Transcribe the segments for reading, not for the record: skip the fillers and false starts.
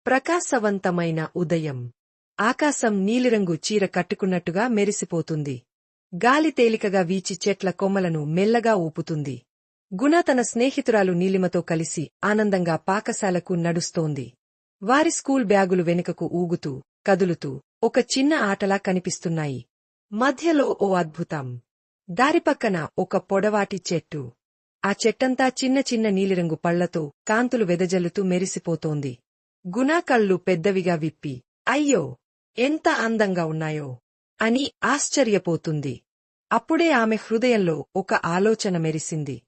ప్రకాశవంతమైన ఉదయం. ఆకాశం నీలిరంగు చీర కట్టుకున్నట్టుగా మెరిసిపోతుంది. గాలి తేలికగా వీచి చెట్ల కొమ్మలను మెల్లగా ఊపుతుంది. గుణ తన స్నేహితురాలు నీలిమతో కలిసి ఆనందంగా పాకశాలకు నడుస్తోంది. వారి స్కూల్ బ్యాగులు వెనుకకు ఊగుతూ, కదులుతూ ఒక చిన్న ఆటలా కనిపిస్తున్నాయి. మధ్యలో ఓ అద్భుతం. దారిపక్కన ఒక పొడవాటి చెట్టు. ఆ చెట్టంతా చిన్న చిన్న నీలిరంగు పళ్లతో కాంతులు వెదజల్లుతూ మెరిసిపోతోంది. గుణ కళ్ళు పెద్దవిగా విప్పి, అయ్యో! ఎంత అందంగా ఉన్నాయో! అని ఆశ్చర్యపోతుంది. అప్పుడే ఆమె హృదయంలో ఒక ఆలోచన మెరిసింది.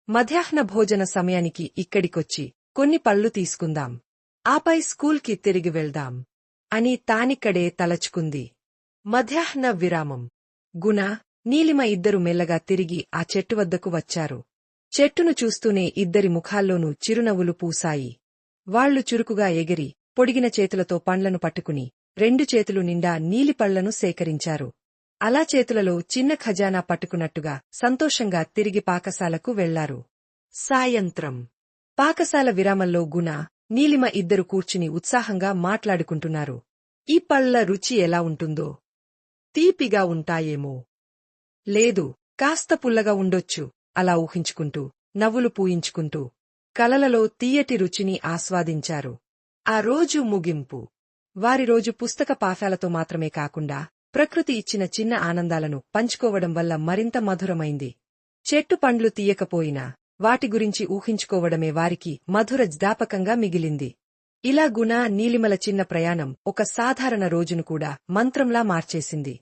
మధ్యాహ్న భోజన సమయానికి ఇక్కడికొచ్చి కొన్ని పళ్ళు తీసుకుందాం. ఆపై స్కూల్కి తిరిగి వెళ్దాం అని తానిక్కడే తలచుకుంది. మధ్యాహ్న విరామం. గుణ, నీలిమ ఇద్దరు మెల్లగా తిరిగి ఆ చెట్టు వద్దకు వచ్చారు. చెట్టును చూస్తూనే ఇద్దరి ముఖాల్లోనూ చిరునవ్వులు పూసాయి. వాళ్లు చురుకుగా ఎగిరి, పొడిగిన చేతులతో పండ్లను పట్టుకుని, రెండు చేతులు నిండా నీలిపళ్లను సేకరించారు. అలా చేతులలో చిన్న ఖజానా పట్టుకున్నట్టుగా సంతోషంగా తిరిగి పాకశాలకు వెళ్లారు. సాయంత్రం. పాకశాల విరామంలో గుణ, నీలిమ ఇద్దరు కూర్చుని ఉత్సాహంగా మాట్లాడుకుంటున్నారు. ఈ పళ్ల రుచి ఎలా ఉంటుందో? తీపిగా ఉంటాయేమో. లేదు, కాస్త పుల్లగా ఉండొచ్చు అలా ఊహించుకుంటూ, నవ్వులు పూయించుకుంటూ, కలలలో తీయటి రుచిని ఆస్వాదించారు. ఆ రోజు ముగింపు. వారి రోజు పుస్తక పాఠాలతో మాత్రమే కాకుండా, ప్రకృతి ఇచ్చిన చిన్న ఆనందాలను పంచుకోవడం వల్ల మరింత మధురమైంది. చెట్టు పండ్లు తీయకపోయినా, వాటి గురించి ఊహించుకోవడమే వారికి మధుర జ్ఞాపకంగా మిగిలింది. ఇలా గుణ, నీలిమల చిన్న ప్రయాణం ఒక సాధారణ రోజును కూడా మంత్రంలా మార్చేసింది.